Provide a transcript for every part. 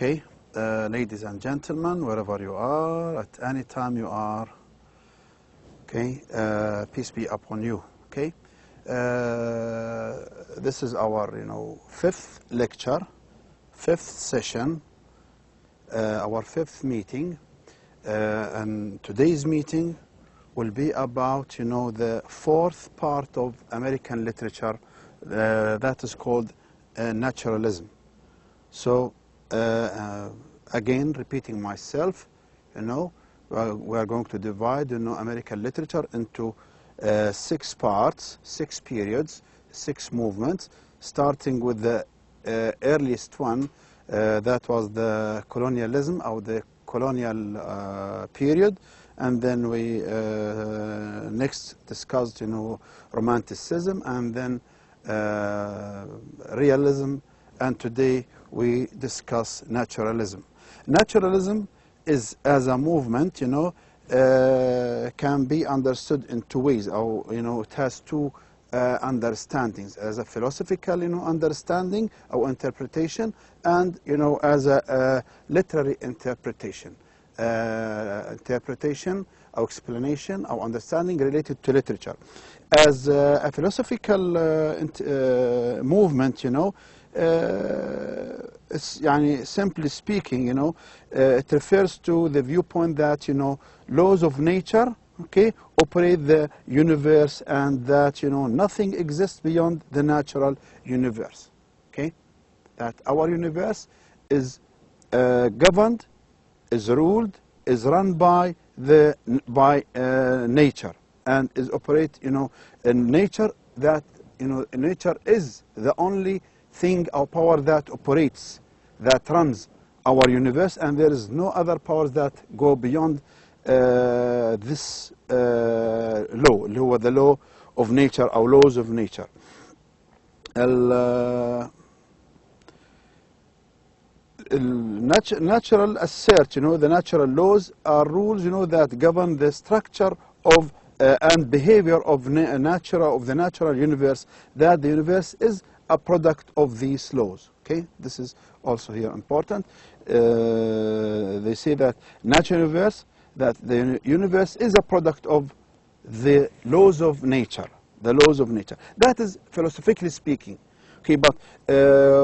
Okay, ladies and gentlemen, wherever you are, at any time you are, okay, peace be upon you. Okay, this is our, fifth lecture, fifth session, our fifth meeting, and today's meeting will be about, the fourth part of American literature that is called naturalism. So, again, repeating myself, we are going to divide, American literature into 6 parts, 6 periods, 6 movements, starting with the earliest one, that was the colonialism or the colonial period, and then we next discussed, romanticism, and then realism, and today we discuss naturalism. Naturalism is, as a movement, can be understood in 2 ways, or, it has 2 understandings, as a philosophical, understanding or interpretation, and, as a literary interpretation. Interpretation or explanation or understanding related to literature. As a philosophical movement, it's, simply speaking, it refers to the viewpoint that, laws of nature, okay, operate the universe, and that, nothing exists beyond the natural universe, okay? That our universe is governed, is ruled, is run by nature, and is operate, in nature, that, nature is the only thing or power that operates, that runs our universe, and there is no other powers that go beyond this law, the law of nature or laws of nature. Natural assert, the natural laws are rules, that govern the structure of and behavior of the natural universe, that the universe is a product of these laws. Okay, this is also here important. They say that natural universe, that the universe is a product of the laws of nature, the laws of nature. That is philosophically speaking. Okay, but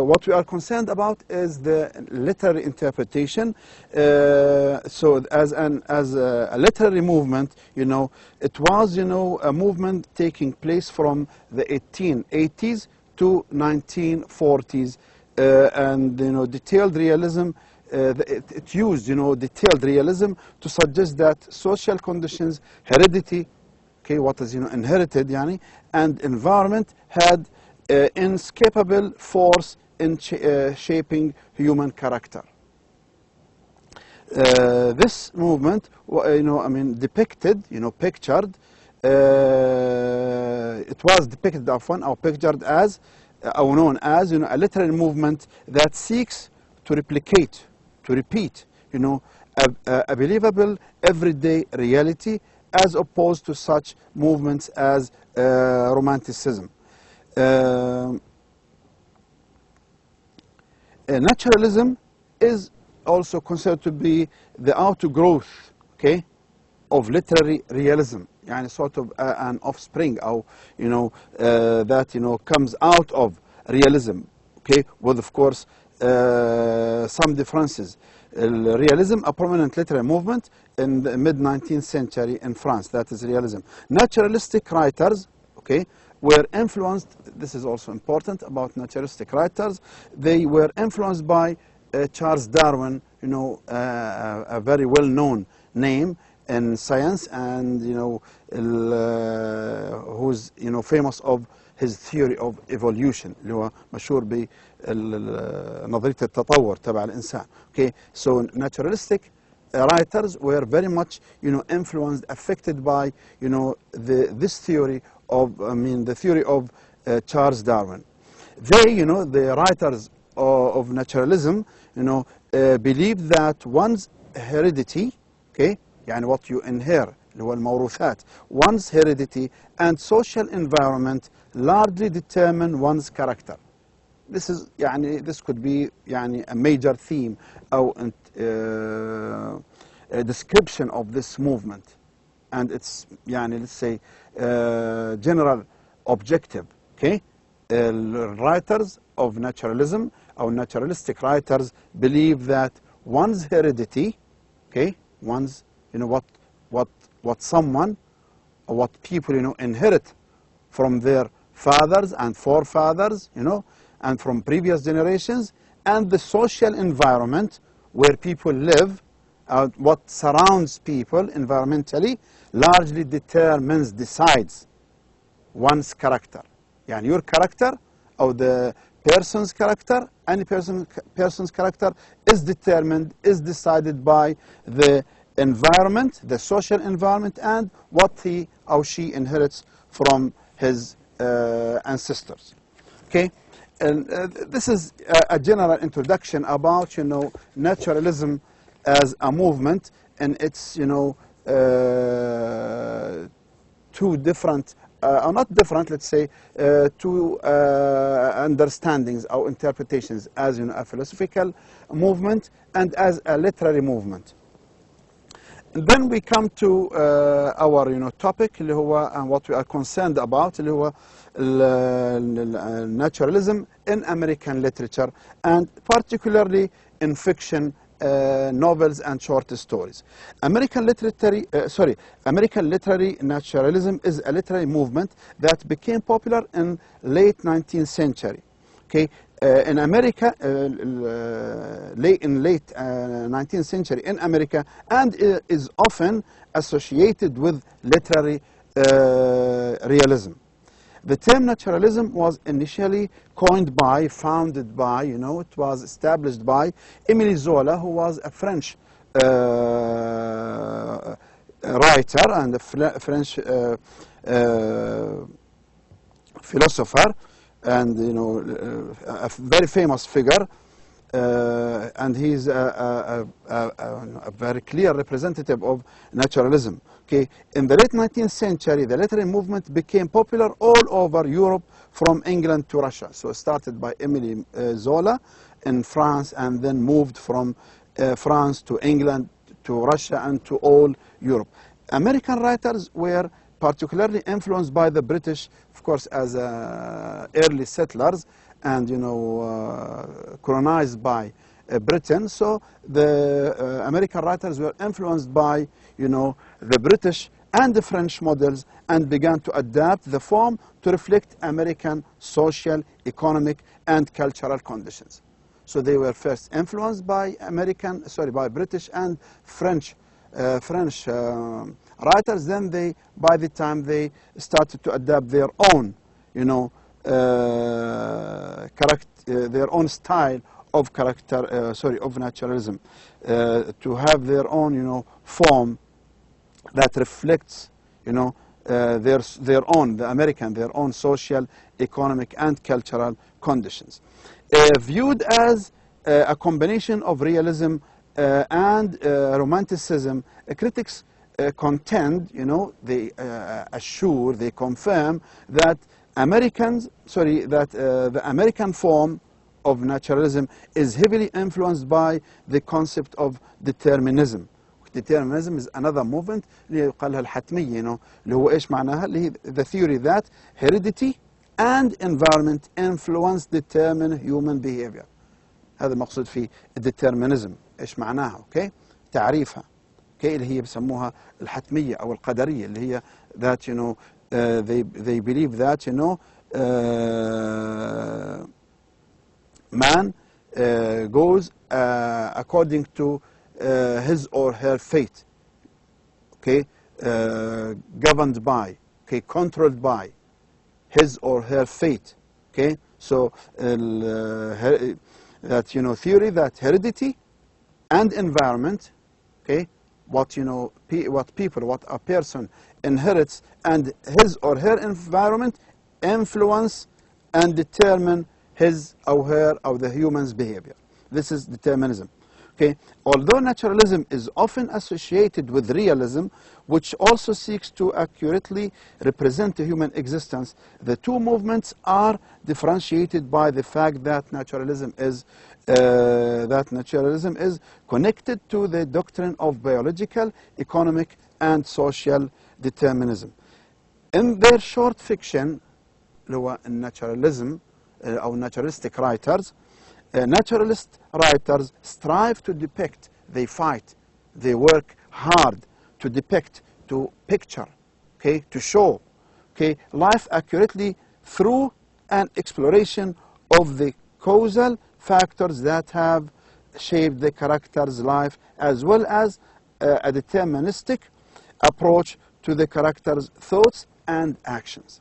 what we are concerned about is the literary interpretation. So as a literary movement, it was, a movement taking place from the 1880s to 1940s, and detailed realism. It used, detailed realism to suggest that social conditions, heredity, okay, what is inherited, and environment had inescapable force in shaping human character. This movement, depicted, pictured. It was depicted often or pictured as, or known as, a literary movement that seeks to replicate, to repeat, a believable everyday reality, as opposed to such movements as romanticism. Naturalism is also considered to be the outgrowth, okay, of literary realism, sort of an offspring, or that comes out of realism, okay, with of course some differences. Realism, a prominent literary movement in the mid-19th century in France, that is realism. Naturalistic writers, okay, were influenced, this is also important about naturalistic writers, they were influenced by Charles Darwin, a very well-known name in science, and who's famous of his theory of evolution, اللي هو مشهور بنظرية التطور تبع الإنسان. Okay, so naturalistic writers were very much influenced, affected by this theory of, the theory of Charles Darwin. They, the writers of naturalism, believe that one's heredity, okay, what you inherit, اللي هو الموروثات, one's heredity and social environment largely determine one's character. this could be a major theme أو a description of this movement, and its let's say general objective. Okay, writers of naturalism or naturalistic writers believe that one's heredity, okay, one's what someone or what people inherit from their fathers and forefathers, and from previous generations, and the social environment where people live, what surrounds people environmentally, largely decides one's character. Your character or the person's character, any person's character is decided by the environment, the social environment, and what he or she inherits from his ancestors. Okay, and this is a general introduction about naturalism as a movement, and its two different, or not different, let's say, two understandings or interpretations, as a philosophical movement and as a literary movement. And then we come to our topic اللي هو and what we are concerned about اللي هو naturalism in American literature, and particularly in fiction, novels and short stories. American literary naturalism is a literary movement that became popular in late 19th century. Okay, in America, late 19th century in America, and is often associated with literary realism. The term naturalism was initially founded by, it was established by Émile Zola, who was a French writer and a French philosopher, and a very famous figure, and he's a very clear representative of naturalism. Okay, in the late 19th century, the literary movement became popular all over Europe, from England to Russia. So it started by Émile Zola in France, and then moved from France to England to Russia and to all Europe. American writers were particularly influenced by the British, of course, as early settlers, and colonized by Britain. So the American writers were influenced by the British and the French models, and began to adapt the form to reflect American social, economic, and cultural conditions. So they were first influenced by British and French writers. Then by the time they started to adapt their own, their own style of of naturalism, to have their own, form that reflects, their own social, economic, and cultural conditions. Viewed as a combination of realism and romanticism, critics contend, they confirm that the American form of naturalism is heavily influenced by the concept of determinism. Determinism is another movement اللي يقال لها الحتمية، اللي هو ايش معناها؟ اللي هي the theory that heredity and environment influence determine human behavior. هذا المقصود في determinism. ايش معناها؟ اوكي، تعريفها. اوكي، اللي هي بسموها الحتمية او القدرية، اللي هي that they believe that man goes according to his or her fate, okay, governed by, okay, controlled by his or her fate, okay. So that theory that heredity and environment, okay, what a person inherits and his or her environment influence and determine his or her or the human's behavior. This is determinism. Okay, although naturalism is often associated with realism, which also seeks to accurately represent human existence, the two movements are differentiated by the fact that naturalism is connected to the doctrine of biological, economic, and social determinism. In their short fiction, اللي هو الناتشراليزم أو naturalistic writers, naturalist writers strive to depict, they fight, they work hard to depict, to picture, okay, to show, okay, life accurately through an exploration of the causal factors that have shaped the character's life, as well as a deterministic approach to the character's thoughts and actions.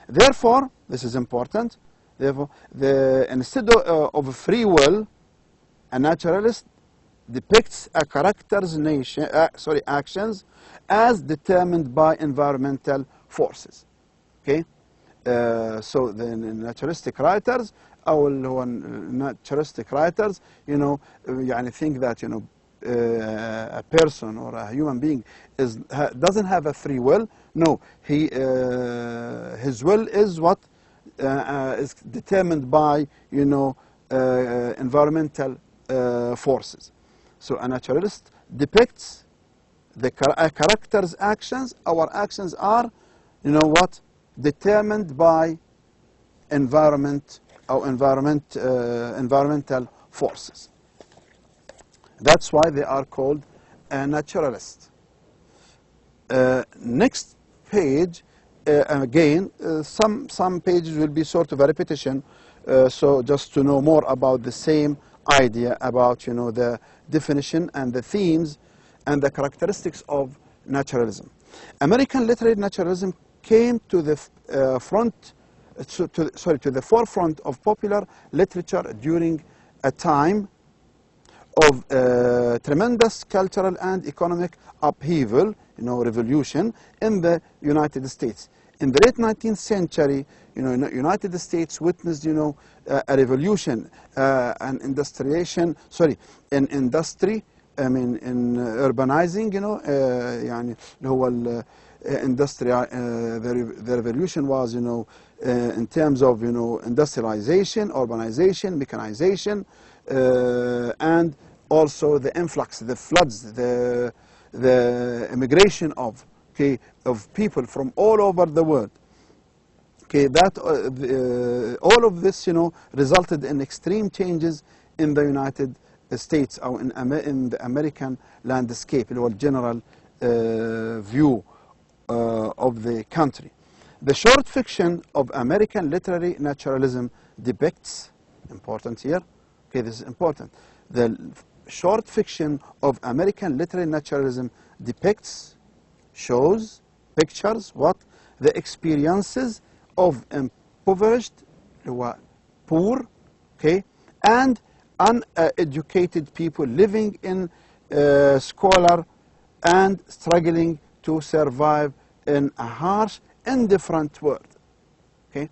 Therefore, this is important. Therefore, instead of free will, a naturalist depicts a character's actions as determined by environmental forces. Okay, so the naturalistic writers, أو اللي هو naturalistic writers, you know, يعني think that, you know, a person or a human being doesn't have a free will. No, his will is what is determined by, you know, environmental forces. So a naturalist depicts a character's actions. Our actions are, you know what, determined by environment or environmental forces. That's why they are called a naturalist. Next page, again, some pages will be sort of a repetition, so just to know more about the same idea about, you know, the definition and the themes and the characteristics of naturalism. American literary naturalism came to the forefront of popular literature during a time of tremendous cultural and economic upheaval, you know, revolution in the United States. In the late 19th century, you know, United States witnessed, you know, a revolution, an industrialization, in industry, I mean, in urbanizing, you know, يعني اللي هو industrial, the revolution was, you know, in terms of, you know, industrialization, urbanization, mechanization, and also the influx, the floods, the immigration of people from all over the world. Okay, that all of this, you know, resulted in extreme changes in the United States or in the American landscape, or general view of the country. The short fiction of American literary naturalism depicts, important here, okay, this is important. The short fiction of American literary naturalism depicts, shows, pictures what? The experiences of impoverished, poor, okay, and uneducated people living in squalor and struggling to survive in a harsh, indifferent world. Okay,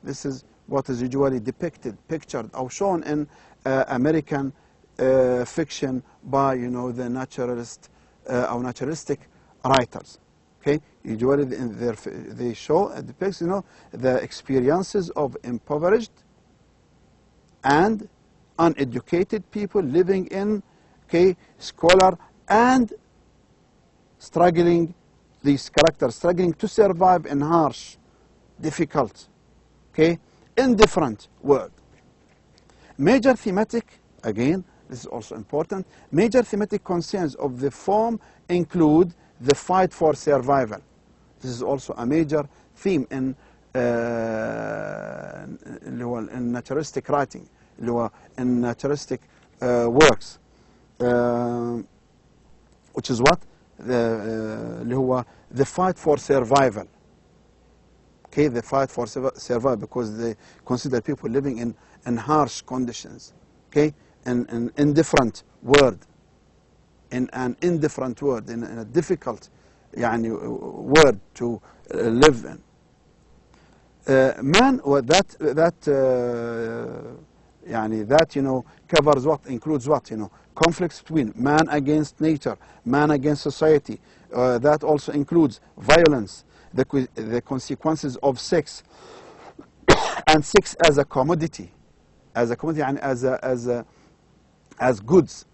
this is what is usually depicted, pictured, or shown in American fiction by, you know, the naturalist or naturalistic writers. Okay, usually they show, depicts, you know, the experiences of impoverished and uneducated people living in, okay, squalor and struggling, these characters struggling to survive in harsh, difficult, okay, indifferent world. Major thematic, again, this is also important, major thematic concerns of the form include the fight for survival. This is also a major theme in naturalistic writing, in naturalistic works, which is what? The fight for survival. Okay, the fight for survival, because they consider people living in harsh conditions, okay, in an indifferent world, in a difficult world to live in. يعني that covers what, includes what, conflicts between man against nature, man against society. That also includes violence, the consequences of sex, and sex as a commodity, and as goods,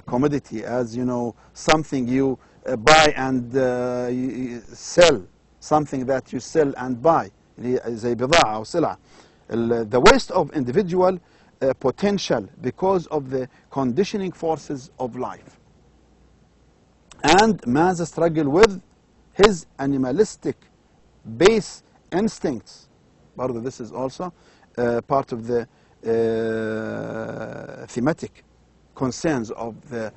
commodity, as something you buy and you sell, something that you sell and buy, زي بضاعة أو سلعة. The waste of individual potential because of the conditioning forces of life, and man's struggle with his animalistic base instincts. برضه this is also part of the thematic concerns of the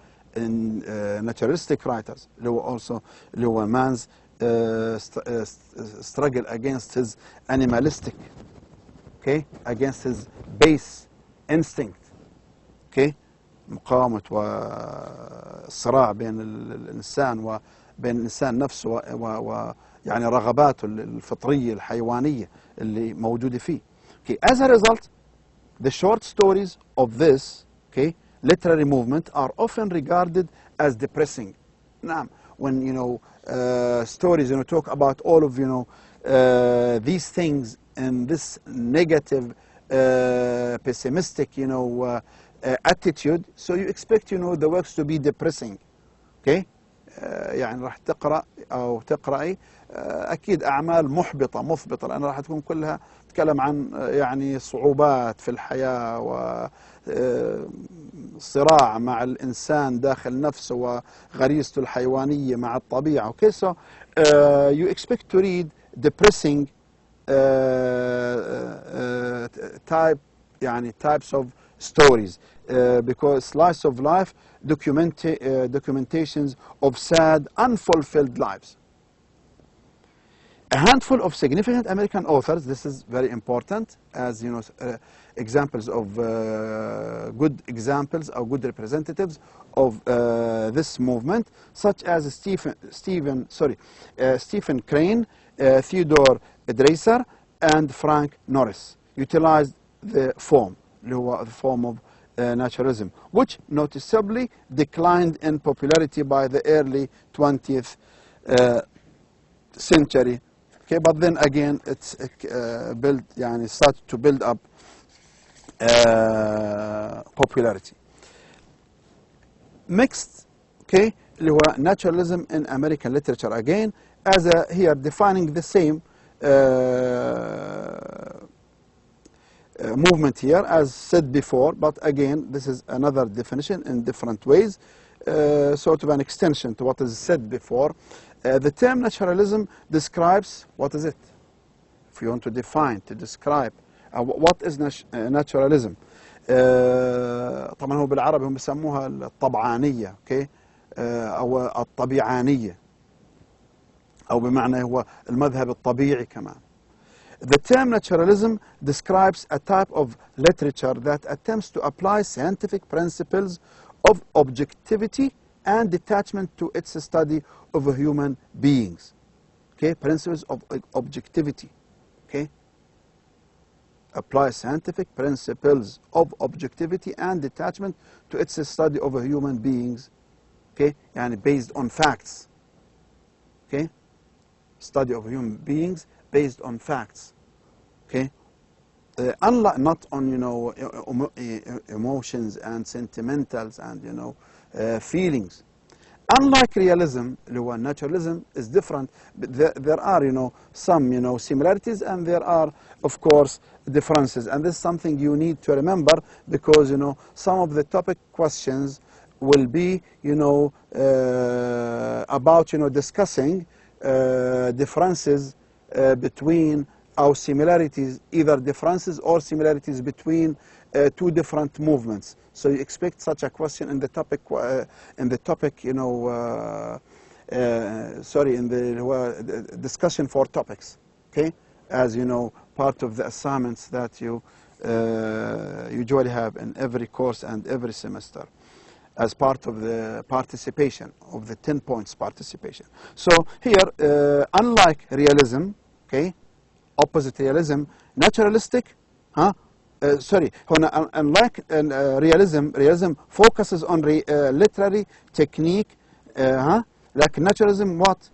naturalistic writers, اللي هو man's struggle against his animalistic, okay, against his base instinct, okay, مقاومة والصراع بين الإنسان وبين الإنسان نفسه ويعني رغباته الفطرية الحيوانية اللي موجودة فيه. Okay, as a result, the short stories of this, okay, literary movement are often regarded as depressing. Now, when stories talk about all of these things and this negative, pessimistic attitude, so you expect the works to be depressing. Okay, يعني راح تقرأ أو تقرأي أكيد أعمال محبطة مثبطة، لأن راح تكون كلها تتكلم عن يعني صعوبات في الحياة وصراع مع الإنسان داخل نفسه وغريزته الحيوانية مع الطبيعة. Okay, so you expect to read depressing types of stories because slice of life documentations of sad unfulfilled lives. A handful of significant American authors, this is very important, as examples of good examples or good representatives of this movement, such as Stephen Crane, Theodore Dreiser, and Frank Norris, utilized the form of naturalism, which noticeably declined in popularity by the early 20th century. Okay, but then again, it's started to build up popularity. Mixed, okay, اللي هو naturalism in American literature, again, as here defining the same movement here as said before, but again, this is another definition in different ways, sort of an extension to what is said before. The term naturalism describes, what is it? If you want to define, to describe, what is naturalism? طبعا هو بالعربي هم بيسموها الطبعانية، okay? أو الطبيعانية، أو بمعنى هو المذهب الطبيعي كمان. The term naturalism describes a type of literature that attempts to apply scientific principles of objectivity and detachment to its study of human beings. Okay, principles of objectivity. Okay, apply scientific principles of objectivity and detachment to its study of human beings. Okay, and based on facts. Okay, study of human beings based on facts. Okay, unlike not on emotions and sentimentals and feelings. Unlike realism, naturalism is different. There are some similarities, and there are of course differences, and this is something you need to remember, because some of the topic questions will be about discussing differences between our similarities, either differences or similarities between two different movements. So you expect such a question in the topic, in the discussion for topics. Okay, as part of the assignments that you usually have in every course and every semester, as part of the participation of the 10 points participation. So here, unlike realism, okay, opposite realism, naturalistic, sorry, هنا unlike realism focuses on literary technique, like naturalism what?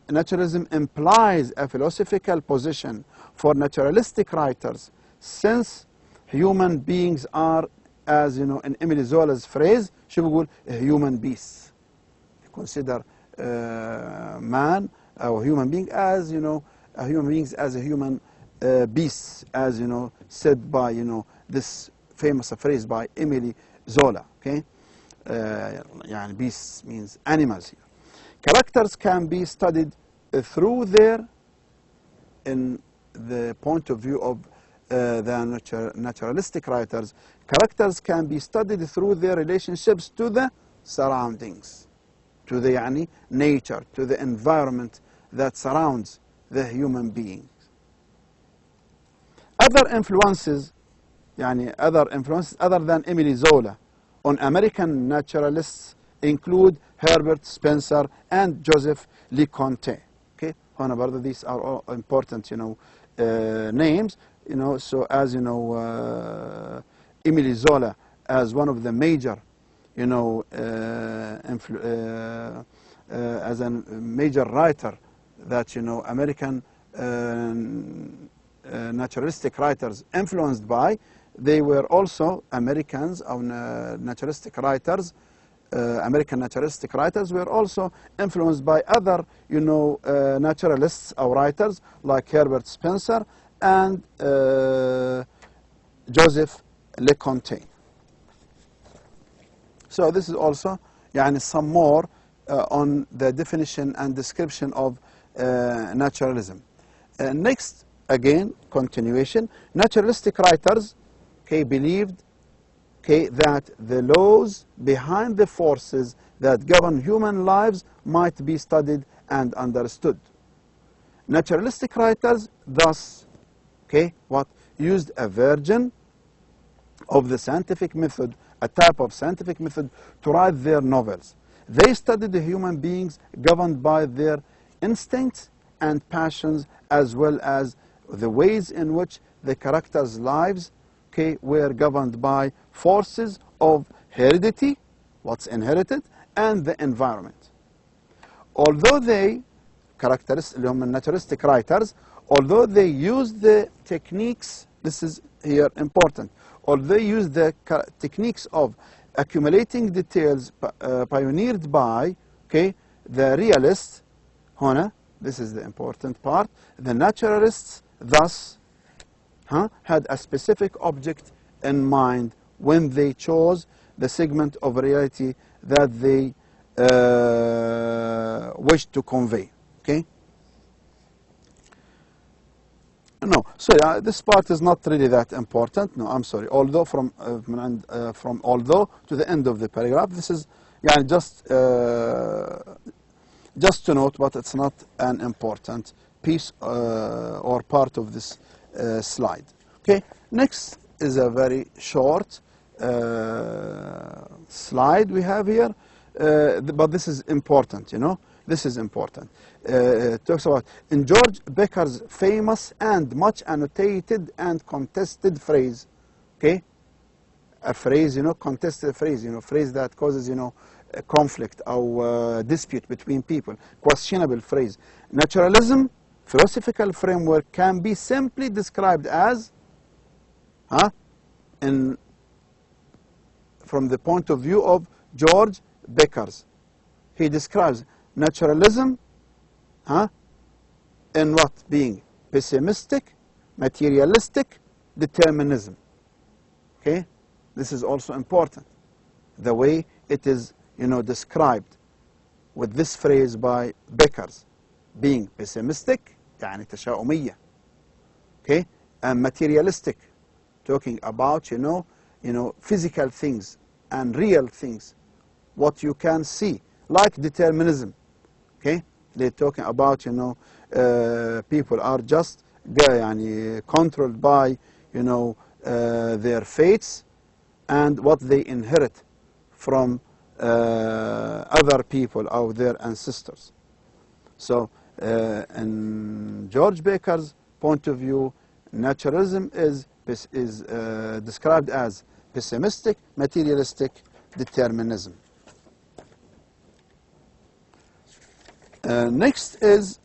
Naturalism implies a philosophical position for naturalistic writers, since human beings are, as you know, in Emile Zola's phrase, شو بيقول human beasts. Consider man or human being as, you know, human beings as a human beasts, as you know, said by, you know, this famous phrase by Emile Zola. Okay, يعني beasts means animals here. Characters can be studied through their, in the point of view of the naturalistic writers, characters can be studied through their relationships to the surroundings, to the يعني nature, to the environment that surrounds the human beings. Other influences, يعني other influences other than Emile Zola on American naturalists include Herbert Spencer and Joseph LeConte. Okay, هنا برضه these are all important, you know, names, you know. So as you know, Emile Zola as one of the major, you know, as a major writer that, you know, American naturalistic writers influenced by, they were also Americans or naturalistic writers. American naturalistic writers were also influenced by other, you know, naturalists or writers like Herbert Spencer and Joseph LeConte. So this is also يعني some more on the definition and description of naturalism. Next, again, continuation. Naturalistic writers, okay, believed, okay, that the laws behind the forces that govern human lives might be studied and understood. Naturalistic writers thus, okay, what? Used a version of the scientific method, a type of scientific method, to write their novels. They studied the human beings governed by their instincts and passions, as well as the ways in which the characters' lives, okay, were governed by forces of heredity, what's inherited, and the environment. Although they, naturalistic writers, although they used the techniques, this is here important, although they used the techniques of accumulating details pioneered by, okay, the realists, هنا, this is the important part, the naturalists thus had a specific object in mind when they chose the segment of reality that they wished to convey. Okay? No, sorry, this part is not really that important. No, I'm sorry. Although from although to the end of the paragraph, this is just to note, but it's not an important piece or part of this slide. Okay, next is a very short slide we have here, but this is important, you know. This is important. It talks about in George Becker's famous and much annotated and contested phrase, okay, a phrase, you know, contested phrase, you know, phrase that causes, you know, a conflict or dispute between people, questionable phrase. Naturalism, philosophical framework, can be simply described as, from the point of view of George Becker's. He describes naturalism, in what? Being pessimistic, materialistic determinism. Okay, this is also important. The way it is, you know, described with this phrase by Becker's, being pessimistic, يعني تشاؤمية. Okay, and materialistic, talking about, you know, physical things and real things, what you can see, like determinism. Okay, they're talking about, you know, people are just يعني controlled by, you know, their fates and what they inherit from other people or their ancestors. So in George Becker's point of view, naturalism is described as pessimistic, materialistic determinism. Next is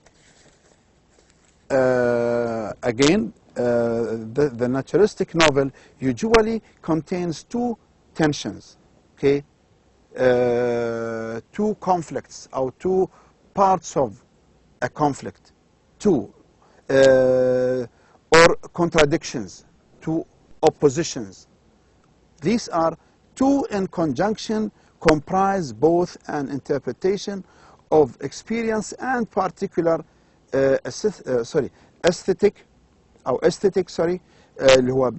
again the naturalistic novel usually contains two tensions, okay, two conflicts or two parts of a conflict, two or contradictions, two oppositions. These are two in conjunction comprise both an interpretation of experience and particular aesthetic اللي هو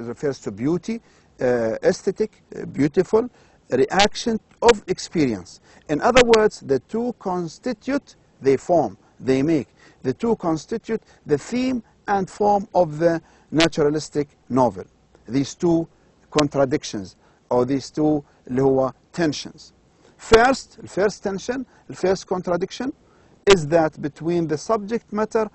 refers to beauty, aesthetic, beautiful reaction of experience. In other words, the two constitute, they form, they make. The two constitute the theme and form of the naturalistic novel. These two contradictions or these two اللي هو tensions. First, the first tension, the first contradiction is that between the subject matter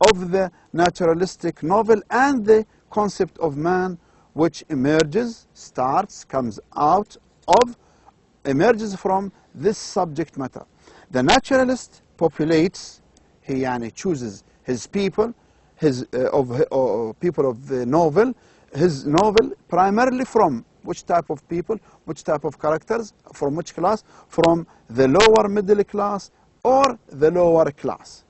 of the naturalistic novel and the concept of man, which emerges, starts, comes out of, emerges from this subject matter. The naturalist populates, he chooses his people, people of the novel, his novel primarily from which type of people, which type of characters, from which class? From the lower middle class or the lower class,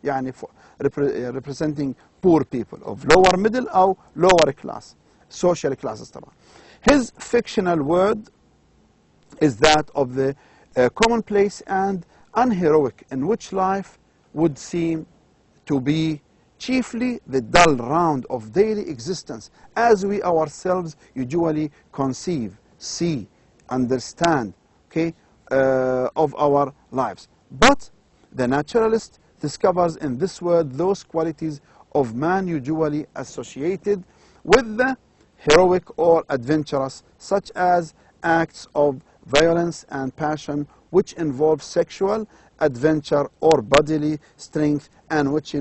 representing poor people of lower middle or lower class, social classes. His fictional world is that of the commonplace and unheroic, in which life would seem to be chiefly the dull round of daily existence, as we ourselves usually conceive, see, understand, okay, of our lives. But the naturalist discovers in this world those qualities of man usually associated with the heroic or adventurous, such as acts of violence and passion, which involve sexual adventure or bodily strength, and which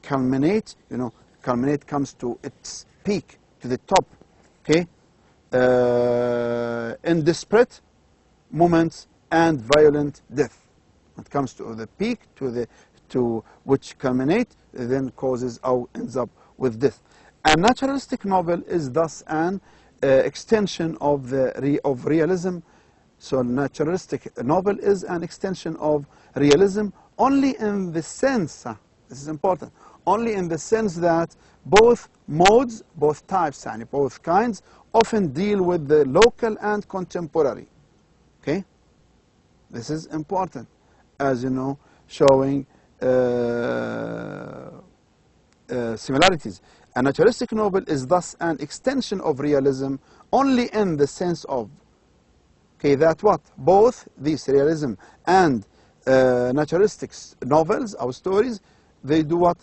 culminate comes to its peak, to the top, okay, in desperate moments and violent death. It comes to the peak, to which culminate, then causes or ends up with death. A naturalistic novel is thus an extension of realism. So naturalistic novel is an extension of realism only in the sense, this is important, only in the sense that both modes, both types, both kinds, often deal with the local and contemporary. Okay? This is important, as you know, showing similarities. A naturalistic novel is thus an extension of realism only in the sense of, okay, that what? Both these realism and naturalistic novels or stories, they do what?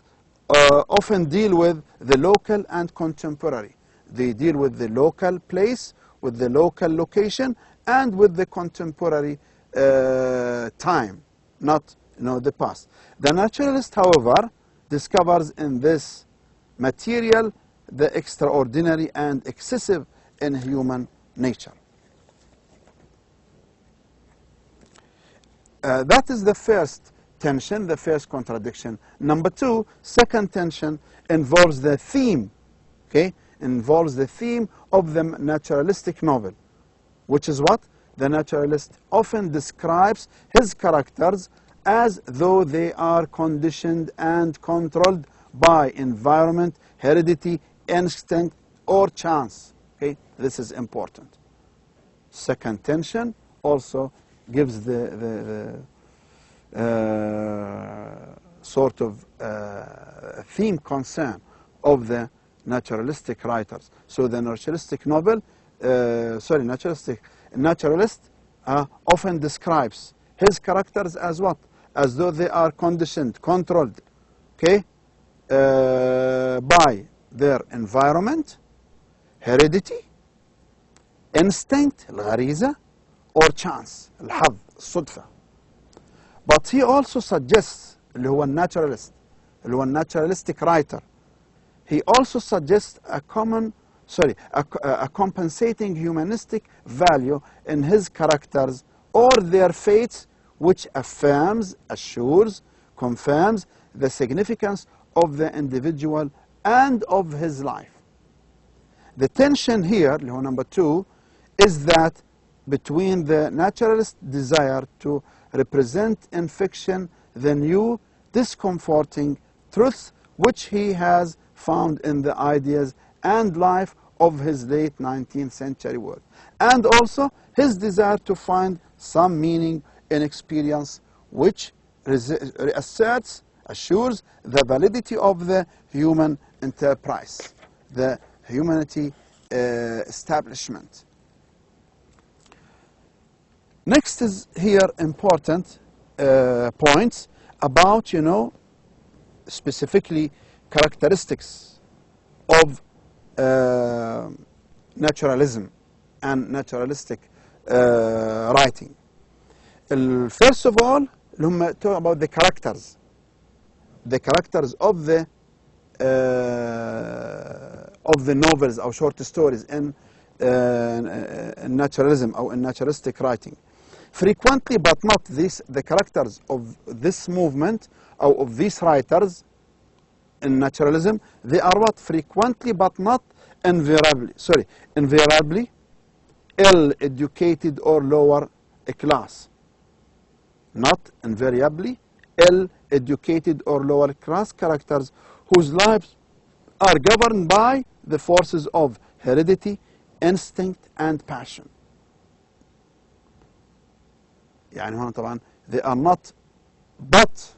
Often deal with the local and contemporary. They deal with the local place, with the local location, and with the contemporary time, not the past. The naturalist, however, discovers in this material the extraordinary and excessive in human nature. That is the first tension, the first contradiction. Number two, second tension involves the theme, okay? Involves the theme of the naturalistic novel, which is what? The naturalist often describes his characters as though they are conditioned and controlled by environment, heredity, instinct, or chance. Okay, this is important. Second tension also gives the sort of theme concern of the naturalistic writers. So the naturalistic novel, naturalist often describes his characters as what? As though they are conditioned, controlled, okay, by their environment, heredity, instinct, الغريزة, or chance, الحظ, الصدفة. But he also suggests, اللي هو الناتشراليست, اللي هو الناتشراليستيك writer, he also suggests a common a compensating humanistic value in his characters or their fates, which affirms, assures, confirms the significance of the individual and of his life. The tension here, number 2, is that between the naturalist desire to represent in fiction the new, discomforting truths which he has found in the ideas and life of his late 19th century work, and also his desire to find some meaning in experience which asserts, assures the validity of the human enterprise, the humanity establishment. Next is here important points about, specifically characteristics of naturalism and naturalistic writing. First of all, talk about the characters of the novels or short stories in naturalism or in naturalistic writing. Frequently, but not the characters of this movement or of these writers in naturalism, they are what? Frequently, but not invariably ill-educated or lower class. Not invariably ill-educated or lower class characters whose lives are governed by the forces of heredity, instinct, and passion. يعني هنا طبعا they are not but,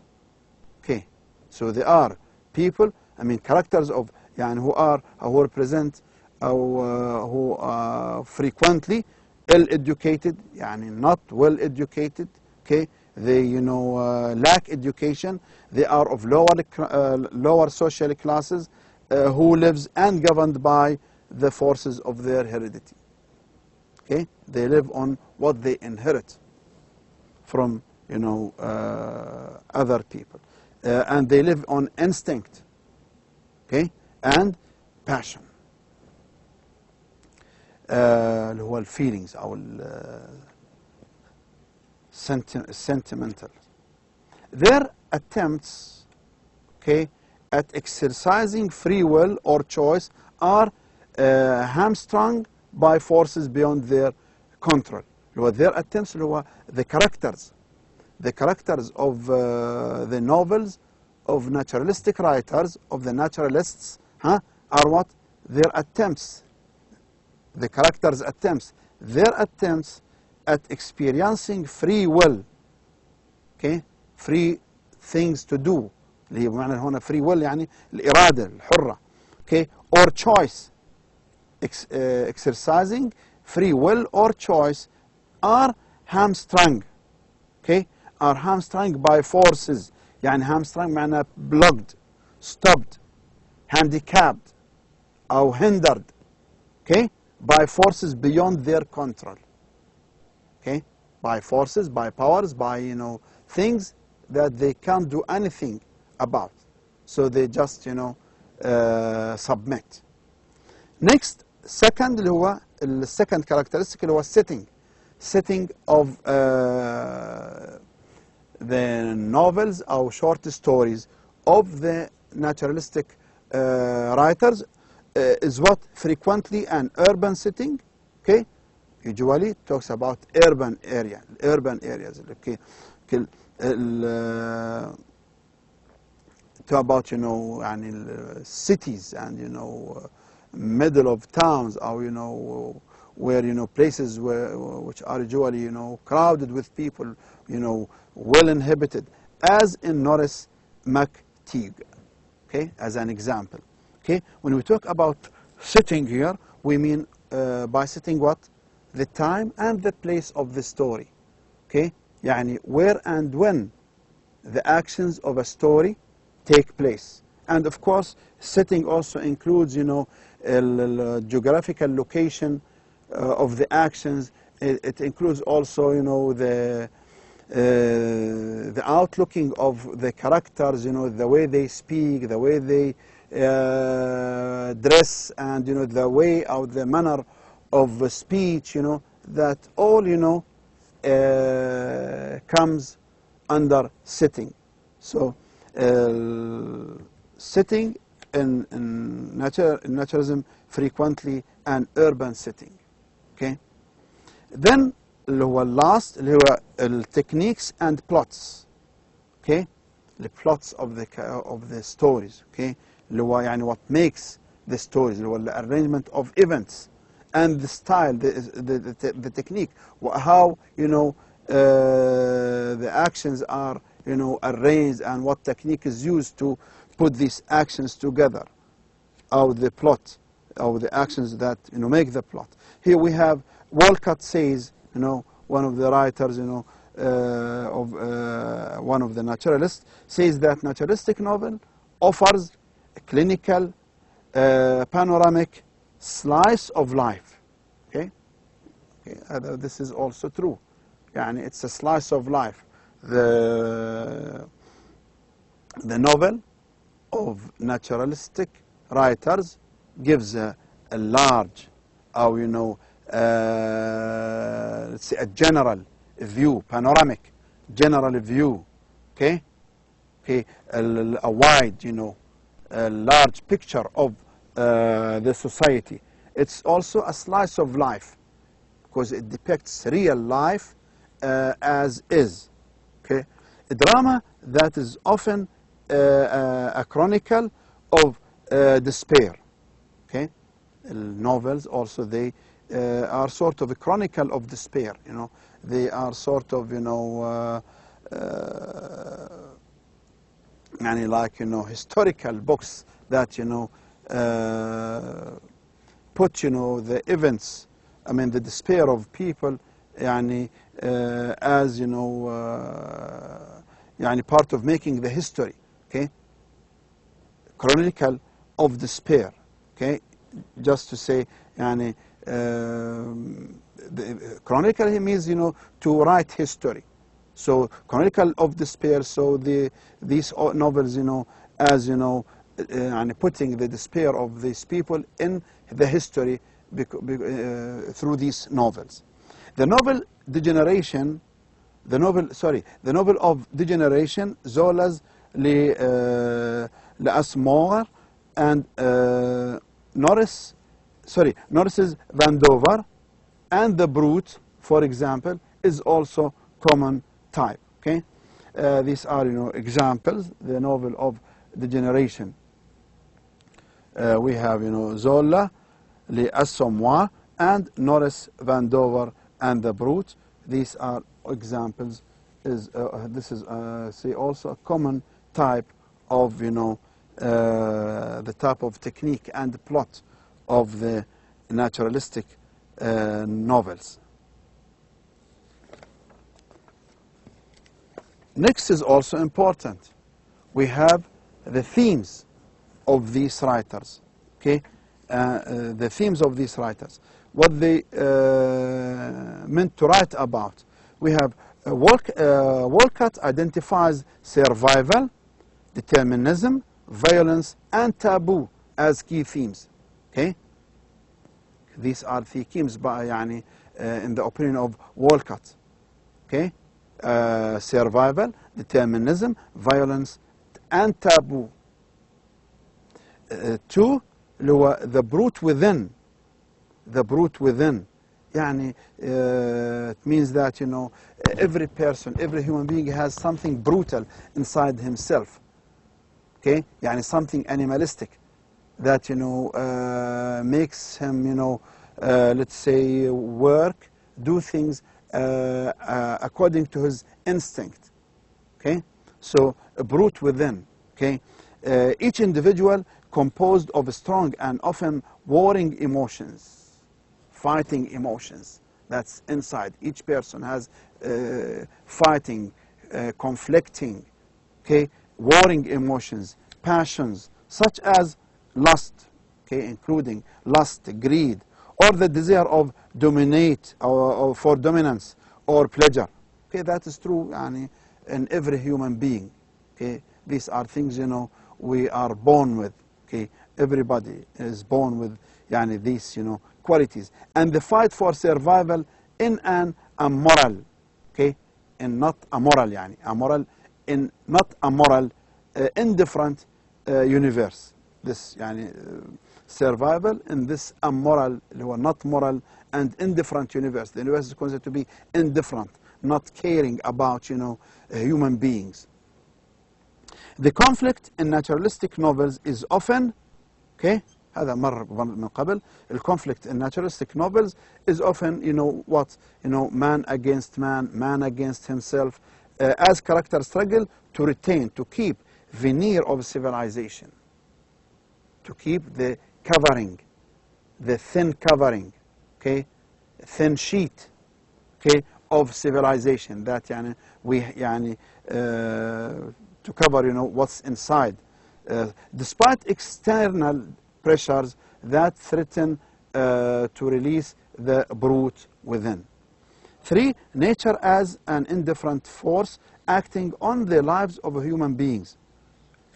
okay, so they are people, characters of who represent who are frequently ill-educated, not well-educated, okay, they lack education, they are of lower social classes, who lives and governed by the forces of their heredity. Okay, they live on what they inherit from other people, and they live on instinct, okay, and passion, اللي هو feelings أو sentimental. Their attempts, okay, at exercising free will or choice are hamstrung by forces beyond their control. Their attempts, the characters of the novels of naturalistic writers, of the naturalists, are what? Their attempts, the characters' attempts, their attempts at experiencing free will, okay, free things to do, اللي هي بمعنى هنا free will يعني الإرادة الحرة, okay, or choice, exercising free will or choice are hamstrung, okay, are hamstrung by forces. يعني hamstrung معنى blocked, stopped, handicapped, or hindered, okay, by forces beyond their control, okay, by forces, by powers, by things that they can't do anything about, so they just submit. Next, second اللي هو second characteristic اللي هو setting of the novels or short stories of the naturalistic writers is what? Frequently an urban setting, okay, usually talks about urban areas, okay, talk about cities and middle of towns, or where places which are usually crowded with people, well inhabited, as in Norris McTeague, okay, as an example. Okay, when we talk about setting here, we mean by setting what? The time and the place of the story, okay, يعني where and when the actions of a story take place. And of course, setting also includes geographical location of the actions. It includes also the outlooking of the characters, the way they speak, the way they dress, and the way or the manner of speech, that all comes under sitting. So sitting in naturalism frequently an urban setting. Okay. Then اللي هو last اللي هو techniques and plots. Okay. The plots of the stories. Okay. اللي هو يعني what makes the stories اللي هو the arrangement of events and the style, the technique, how the actions are arranged, and what technique is used to put these actions together, or the plot, or the actions that make the plot. Here we have Walcott says, one of the writers, of one of the naturalists, says that naturalistic novel offers a clinical, panoramic slice of life. Okay, this is also true. Yani it's a slice of life. The novel of naturalistic writers gives a large, or let's say a general view, panoramic general view. Okay, a wide, a large picture of the society. It's also a slice of life because it depicts real life as is. Okay, a drama that is often a chronicle of despair. Okay, novels also, they are sort of a chronicle of despair. They are sort of historical books that put the events, the despair of people as part of making the history. Okay, chronicle of despair. Okay, just to say chronicle means to write history. So chronicle of despair. So these novels as putting the despair of these people in the history through these novels. The novel of Degeneration, Zola's L'Asmore and Norris's Vandover, and The Brute, for example, is also common type. Okay, these are examples. The novel of Degeneration. We have Zola, L'Assommoir, and Norris, Vandover, and The Brute. These are examples. This is say also a common type of the type of technique and plot of the naturalistic novels. Next is also important. We have the themes of these writers. Okay, the themes of these writers, what they meant to write about. We have Walcott identifies survival, determinism, violence, and taboo as key themes. Okay, these are the themes in the opinion of Walcott. Okay, survival, determinism, violence, and taboo. Two, the brute within. The brute within. It means that every person, every human being has something brutal inside himself. Okay, something animalistic that makes him let's say work, do things according to his instinct. Okay, so a brute within. Okay, each individual composed of strong and often warring emotions, fighting emotions that's inside. Each person has fighting, conflicting, okay, warring emotions, passions, such as lust, okay, including lust, greed, or the desire of dominate, or for dominance, or pleasure. Okay, that is true in every human being. Okay, these are things we are born with. Okay, everybody is born with يعني these qualities, and the fight for survival in an amoral, okay, in not amoral يعني amoral in not amoral indifferent universe. This يعني survival in this amoral اللي هو not moral and indifferent universe. The universe is considered to be indifferent, not caring about human beings. The conflict in naturalistic novels is often, okay, هذا مر من قبل. The conflict in naturalistic novels is often, what? Man against man, man against himself, as character struggle to retain, to keep veneer of civilization, to keep the covering, the thin covering, okay, thin sheet, okay, of civilization that we to cover what's inside, despite external pressures that threaten to release the brute within. 3. Nature as an indifferent force acting on the lives of human beings.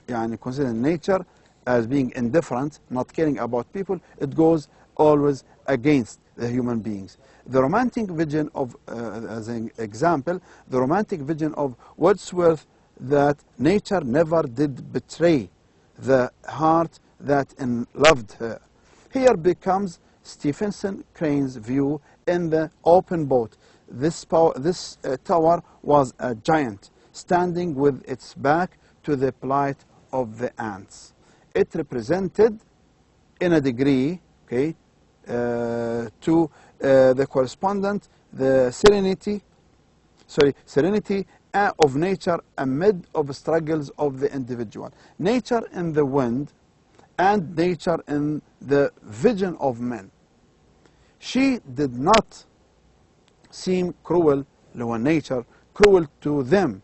Consider nature as being indifferent, not caring about people. It goes always against the human beings. The romantic vision of, as an example, the romantic vision of Wordsworth that nature never did betray the heart that loved her. Here becomes Stephenson Crane's view in The Open Boat. This tower was a giant standing with its back to the plight of the ants. It represented, in a degree, okay, to the correspondent, the serenity of nature amid of struggles of the individual. Nature in the wind and nature in the vision of men. She did not seem cruel, nature, cruel to them,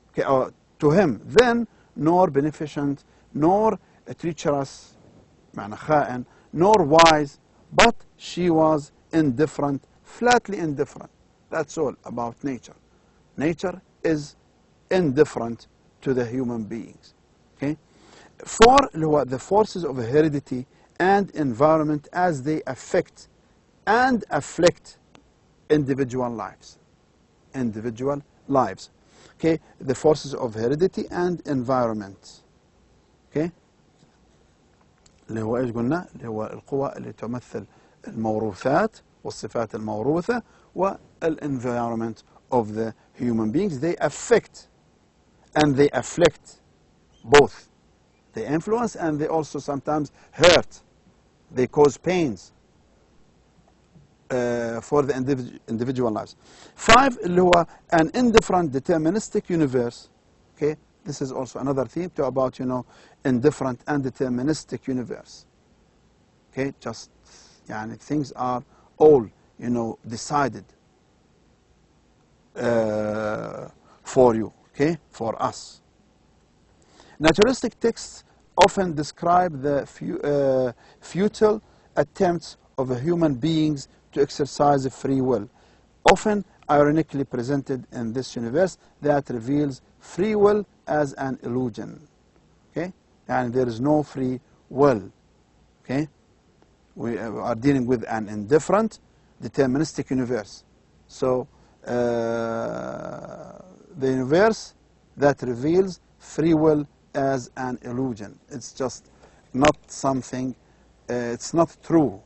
okay, or to him then, nor beneficent, nor treacherous, nor wise, but she was indifferent, flatly indifferent. That's all about nature. Nature is indifferent to the human beings. Okay? 4. The forces of heredity and environment as they affect and afflict individual lives. Individual lives. Okay? The forces of heredity and environment. Okay? اللي هو ايش قلنا؟ اللي هو القوى اللي تمثل الموروثات والصفات الموروثة والenvironment of the human beings. They affect and they afflict both. They influence and they also sometimes hurt. They cause pains for the individual lives. 5 اللي هو an indifferent deterministic universe. Okay, this is also another theme to about indifferent and deterministic universe. Okay, just things are all decided for you, okay, for us. Naturalistic texts often describe the futile attempts of human beings to exercise free will, often ironically presented in this universe that reveals free will as an illusion. Okay, and there is no free will. Okay, we are dealing with an indifferent, deterministic universe. So the universe that reveals free will as an illusion. It's just not something. It's not true.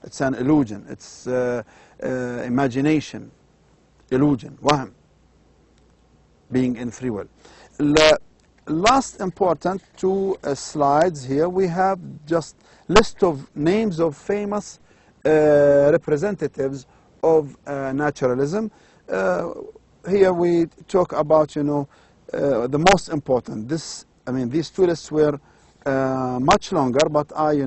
It's an illusion. It's imagination, illusion, wahm, being in free will. Last important 2 slides here. We have just list of names of famous representatives of naturalism. Here we talk about the most important. These 2 lists were much longer, but I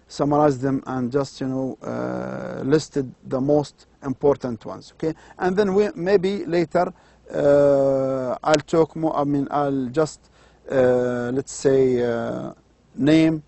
summarized them and just listed the most important ones. Okay, and then we maybe later I'll talk more. I'll just let's say name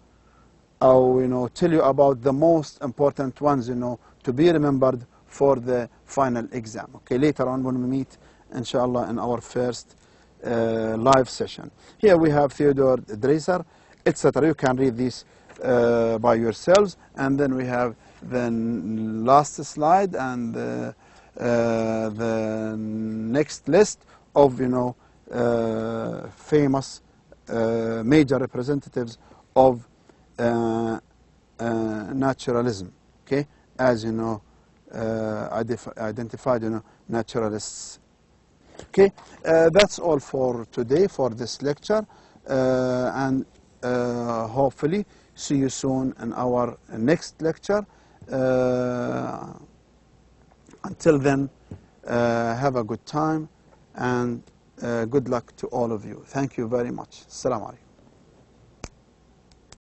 or tell you about the most important ones to be remembered for the final exam. Okay, later on when we meet inshallah in our first live session. Here we have Theodore Dreiser, etc. You can read these by yourselves. And then we have the last slide and the next list of, famous major representatives of naturalism. Okay, as you know, identified, naturalists. Okay, that's all for today for this lecture, and hopefully see you soon in our next lecture. Until then, have a good time and good luck to all of you. Thank you very much. Assalamu alaikum.